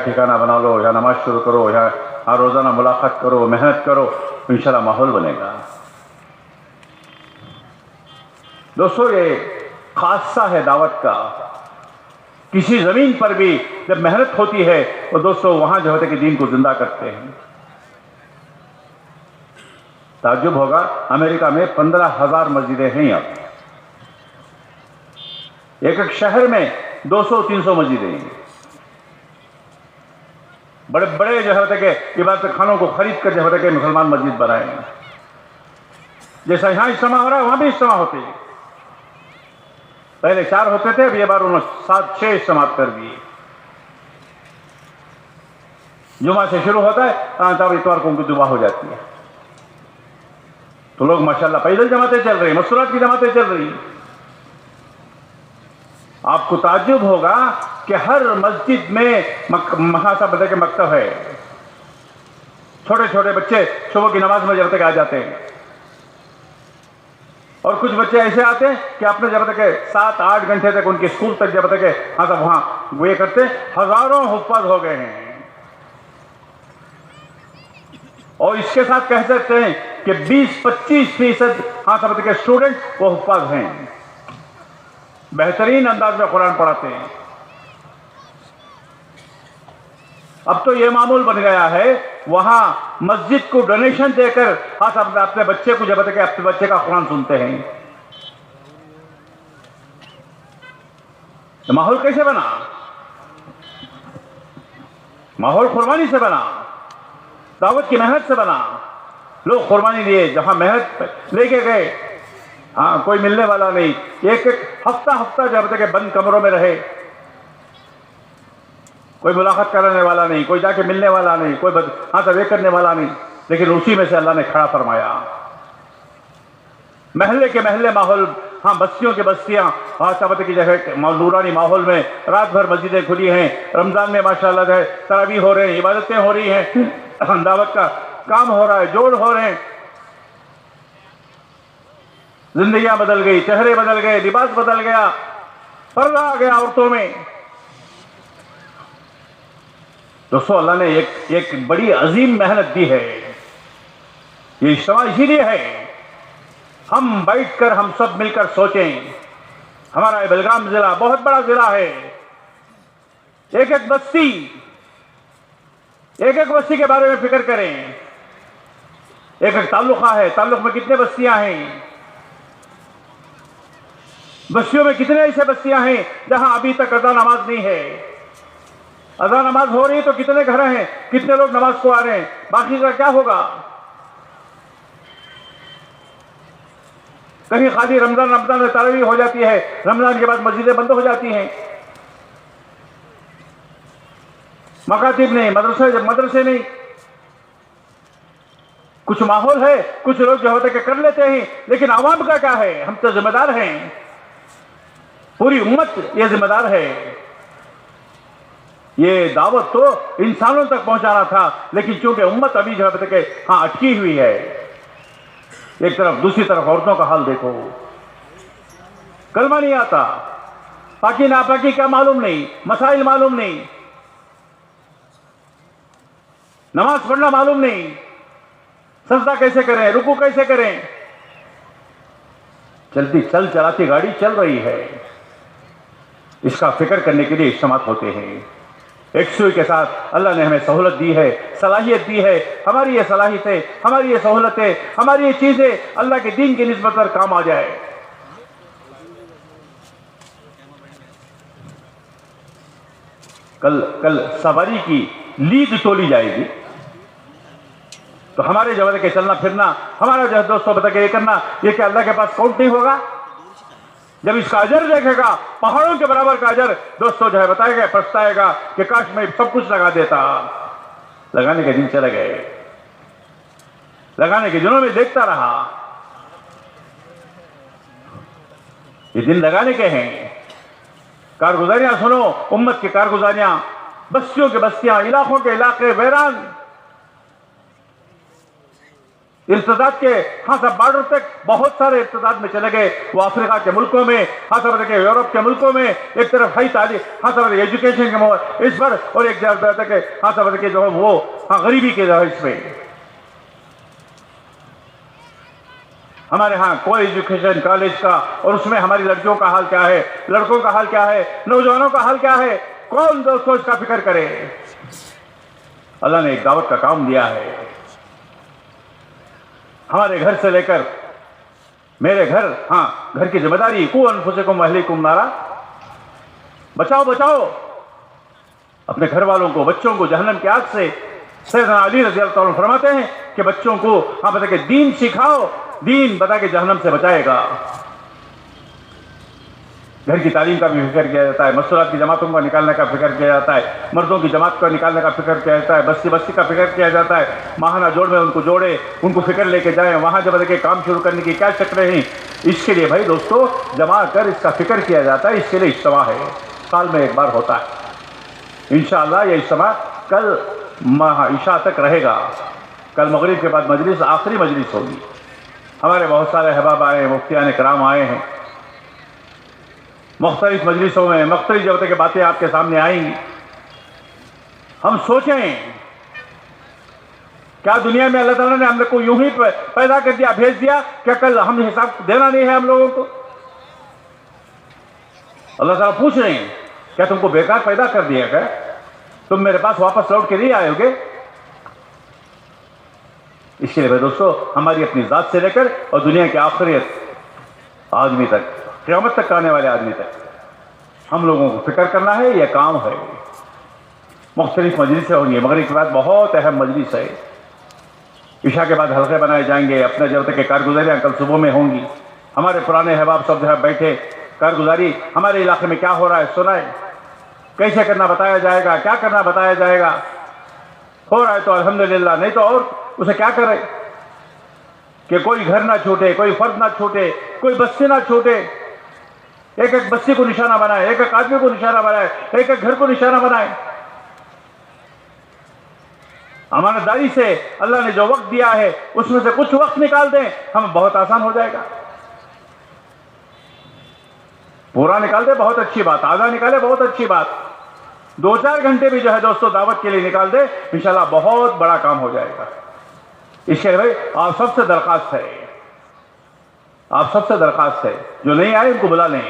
ٹھکانہ بنا لو، یا نماز شروع کرو، یا روزانہ ملاقات کرو، محنت کرو، انشاءاللہ ماحول بنے گا۔ دوستو، یہ خاصہ ہے دعوت کا۔ کسی زمین پر بھی جب محنت ہوتی ہے تو دوستو وہاں جو ہوتا ہے کہ دین کو زندہ کرتے ہیں۔ تعجب ہوگا، امریکہ میں 15,000 مسجدیں ہیں اب، ایک شہر میں 200-300 مسجدیں ہیں۔ بڑے بڑے جو ہے کہ عبادت خانوں کو خرید کر جو ہے کہ مسلمان مسجد بنائے ہیں۔ جیسا یہاں اجتماع ہو رہا ہے وہاں بھی اجتماع ہوتے ہیں۔ پہلے 4 ہوتے تھے، اب یہ بار انہوں نے 7-6 اجتماع کر دیے۔ جمعہ سے شروع ہوتا ہے، تب اتوار کو ان کی دعا ہو جاتی ہے۔ تو لوگ ماشاءاللہ پیدل جماعتیں چل رہی ہیں، مسورات کی جماعتیں چل رہی ہیں۔ آپ کو تعجب ہوگا کہ ہر مسجد میں محاسب بدے کے مکتب ہے۔ چھوٹے چھوٹے بچے صبح کی نماز میں جب تک آ جاتے ہیں، اور کچھ بچے ایسے آتے ہیں کہ اپنے جب تک 7-8 گھنٹے تک ان کے اسکول تک جب تک وہاں وہ یہ کرتے، ہزاروں حفاظ ہو گئے ہیں۔ اور اس کے ساتھ کہہ سکتے ہیں کہ 20-25% اسٹوڈنٹ وہ حفاظ ہیں، بہترین انداز میں قرآن پڑھاتے ہیں۔ اب تو یہ معمول بن گیا ہے، وہاں مسجد کو ڈونیشن دے کر اپنے بچے کو جب تک اپنے بچے کا قرآن سنتے ہیں۔ تو ماحول کیسے بنا؟ ماحول قربانی سے بنا، دعوت کی محنت سے بنا۔ لوگ قربانی لیے، جہاں محنت لے کے گئے، ہاں کوئی ملنے والا نہیں، ایک ہفتہ جب تک بند کمروں میں رہے، کوئی ملاقات کرنے والا نہیں، کوئی جا کے ملنے والا نہیں، کوئی یہ کرنے والا نہیں، لیکن اسی میں سے اللہ نے کھڑا فرمایا۔ محلے کے محلے ماحول، ہاں بستیوں کے بستیاں، سبت کی جگہ نورانی ماحول میں رات بھر مسجدیں کھلی ہیں۔ رمضان میں ماشاءاللہ جو ہے تراویح ہو رہے ہیں، عبادتیں ہو رہی ہیں، دعوت کا کام ہو رہا ہے، جوڑ ہو رہے ہیں۔ زندگیاں بدل گئی، چہرے بدل گئے، لباس بدل گیا، پردہ آ گیا عورتوں میں۔ دوستو، اللہ نے ایک بڑی عظیم محنت دی ہے۔ یہ اجتماع اسی لیے ہے، ہم بیٹھ کر ہم سب مل کر سوچیں۔ ہمارا یہ بلگام ضلع بہت بڑا ضلع ہے، ایک ایک بستی کے بارے میں فکر کریں۔ ایک تعلقہ ہے، تعلق میں کتنے بستیاں ہیں، بستیوں میں کتنے ایسے بستیاں ہیں جہاں ابھی تک اذان نماز نہیں ہے۔ اذان نماز ہو رہی ہے تو کتنے گھر ہیں، کتنے لوگ نماز کو آ رہے ہیں، باقی کا کیا ہوگا؟ کہیں خالی رمضان میں تراویح ہو جاتی ہے، رمضان کے بعد مسجدیں بند ہو جاتی ہیں، مکاتب نہیں، مدرسے نہیں۔ کچھ ماحول ہے، کچھ لوگ جو ہوتے کہ کر لیتے ہیں، لیکن عوام کا کیا ہے؟ ہم تو ذمہ دار ہیں، پوری امت یہ ذمہ دار ہے۔ یہ دعوت تو انسانوں تک پہنچانا تھا، لیکن چونکہ امت ابھی جو ہے کہ ہاں اٹکی ہوئی ہے ایک طرف، دوسری طرف عورتوں کا حال دیکھو، کلمہ نہیں آتا، پاکی ناپاکی کیا معلوم نہیں، مسائل معلوم نہیں، نماز پڑھنا معلوم نہیں، سجدہ کیسے کریں، رکوع کیسے کریں، چلاتی گاڑی چل رہی ہے، اس کا فکر کرنے کے لیے اجتماعات ہوتے ہیں۔ ایک سوئی کے ساتھ اللہ نے ہمیں سہولت دی ہے، صلاحیت دی ہے، ہماری یہ صلاحیتیں، ہماری یہ سہولتیں، ہماری یہ چیزیں اللہ کے دین کی نسبت پر کام آ جائے۔ کل سواری کی لید تولی جائے گی تو ہمارے جو ہے کہ چلنا پھرنا، ہمارا جو ہے دوستوں بتا کہ یہ کرنا، یہ کہ اللہ کے پاس کاؤنٹ نہیں ہوگا؟ جب اس کا اجر دیکھے گا، پہاڑوں کے برابر کا اجر دوستوں جو ہے بتائے گا، پچھتائے گا کہ کاش میں سب کچھ لگا دیتا۔ لگانے کے دن چلے گئے، لگانے کے دنوں میں دیکھتا رہا، یہ دن لگانے کے ہیں۔ کارگزاریاں سنو، امت کی کارگزاریاں، بستیوں کے بستیاں، علاقوں کے علاقے ویران، ارتداد کے ہاں سب بارڈر تک بہت سارے ارتداد میں چلے گئے، وہ افریقہ کے ملکوں میں، ہاں سب کے یورپ کے ملکوں میں، ایک طرف ہائی تعلیم، ہاں سب ایجوکیشن کے اس پر، اور ایک طرف کہ ہاں سب کے جو ہے وہ ہاں غریبی کے جو ہے اس میں۔ ہمارے ہاں کوئی ایجوکیشن کالج کا، اور اس میں ہماری لڑکیوں کا حال کیا ہے، لڑکوں کا حال کیا ہے، نوجوانوں کا حال کیا ہے، کون دوستوں اس کا فکر کرے؟ اللہ نے ایک دعوت کا کام دیا ہے، ہمارے گھر سے لے کر میرے گھر، ہاں گھر کی ذمہ داری، قوا انفسکم واہلیکم نارا، بچاؤ اپنے گھر والوں کو، بچوں کو جہنم کی آگ سے۔ سیدنا علی رضی اللہ عنہ فرماتے ہیں کہ بچوں کو ہاں بتا کہ دین سکھاؤ، دین بتا کہ جہنم سے بچائے گا۔ گھر کی تعلیم کا بھی فکر کیا جاتا ہے، مسئلات کی جماعتوں کو نکالنے کا فکر کیا جاتا ہے، مردوں کی جماعت کو نکالنے کا فکر کیا جاتا ہے، بستی بستی کا فکر کیا جاتا ہے، ماہانہ جوڑ میں ان کو جوڑے، ان کو فکر لے کے جائیں، وہاں جب کہ کام شروع کرنے کی کیا شکلیں ہیں، اس کے لیے بھائی دوستو جمع کر اس کا فکر کیا جاتا ہے۔ اس کے لیے اجتماع ہے، سال میں ایک بار ہوتا ہے، انشاءاللہ یہ اجتماع کل عشاء تک رہے گا، کل مغرب کے بعد مجلس آخری مجلس ہوگی۔ ہمارے بہت سارے احباب آئے ہیں، مفتیان کرام آئے ہیں، مختلف مجلسوں میں مختلف جگہ کی باتیں آپ کے سامنے آئیں گی۔ ہم سوچیں کیا دنیا میں اللہ تعالیٰ نے ہم لوگ کو یوں ہی پیدا کر دیا، بھیج دیا، کیا کل ہم حساب دینا نہیں ہے ہم لوگوں کو؟ اللہ تعالیٰ پوچھ رہے ہیں کیا تم کو بیکار پیدا کر دیا کیا؟ تم میرے پاس واپس لوٹ کے نہیں آئے ہوگے؟ اس کے لیے بھائی دوستو ہماری اپنی ذات سے لے کر اور دنیا کی آخریت آدمی تک، قیامت تک آنے والے آدمی تک ہم لوگوں کو فکر کرنا ہے، یہ کام ہے۔ مختلف مجلسیں ہوں گی، مغرب کے بعد بہت اہم مجلس ہے، عشاء کے بعد حلقے بنائے جائیں گے، اپنے جب تک کہ کارگزاریاں کل صبح میں ہوں گی۔ ہمارے پرانے احباب سب جو ہے بیٹھے، کارگزاری ہمارے علاقے میں کیا ہو رہا ہے سنائے، کیسے کرنا بتایا جائے گا، کیا کرنا بتایا جائے گا، ہو رہا ہے تو الحمدللہ، نہیں تو اور اسے کیا کرے کہ کوئی گھر نہ چھوٹے، کوئی فرد نہ چھوٹے، کوئی بستی نہ چھوٹے، ایک ایک بستی کو نشانہ بنائے، ایک ایک آدمی کو نشانہ بنائے، ایک ایک گھر کو نشانہ بنائے۔ امانت داری سے اللہ نے جو وقت دیا ہے اس میں سے کچھ وقت نکال دیں، ہمیں بہت آسان ہو جائے گا۔ پورا نکال دے بہت اچھی بات، آدھا نکالے بہت اچھی بات، 2-4 گھنٹے بھی جو ہے دوستو دعوت کے لیے نکال دے، انشاءاللہ بہت بڑا کام ہو جائے گا۔ اس کے بھائی آپ سب سے درخواست ہے، آپ سب سے درخواست ہے، جو نہیں آئے ان کو بلا لیں۔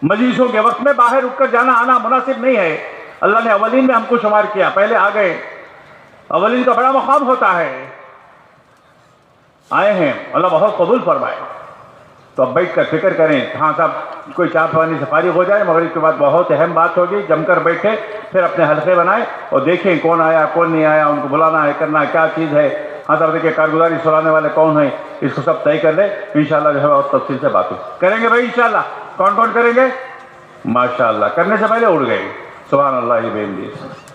مجلسوں کے وقت میں باہر اٹھ کر جانا آنا مناسب نہیں ہے۔ اللہ نے اولین میں ہم کو شمار کیا، پہلے آ گئے، اولین کا بڑا مقام ہوتا ہے، آئے ہیں، اللہ بہت قبول فرمائے۔ تو اب بیٹھ کر فکر کریں، ہاں صاحب کوئی چائے پانی سے فارغ ہو جائے، مغرب کے بعد بہت اہم بات ہوگی، جم کر بیٹھے، پھر اپنے حلقے بنائیں اور دیکھیں کون آیا کون نہیں آیا، ان کو بلانا ہے، کرنا ہے، کیا چیز ہے، ہاں صاحب دیکھیں کارگزاری سنانے والے کون ہیں، اس کو سب طے کر لیں، انشاءاللہ جو ہے بہت تفصیل سے باتیں کریں گے بھائی انشاءاللہ۔ کون کون کریں گے؟ ماشاءاللہ، کرنے سے پہلے اڑ گئے، سبحان اللہ بحمدہ۔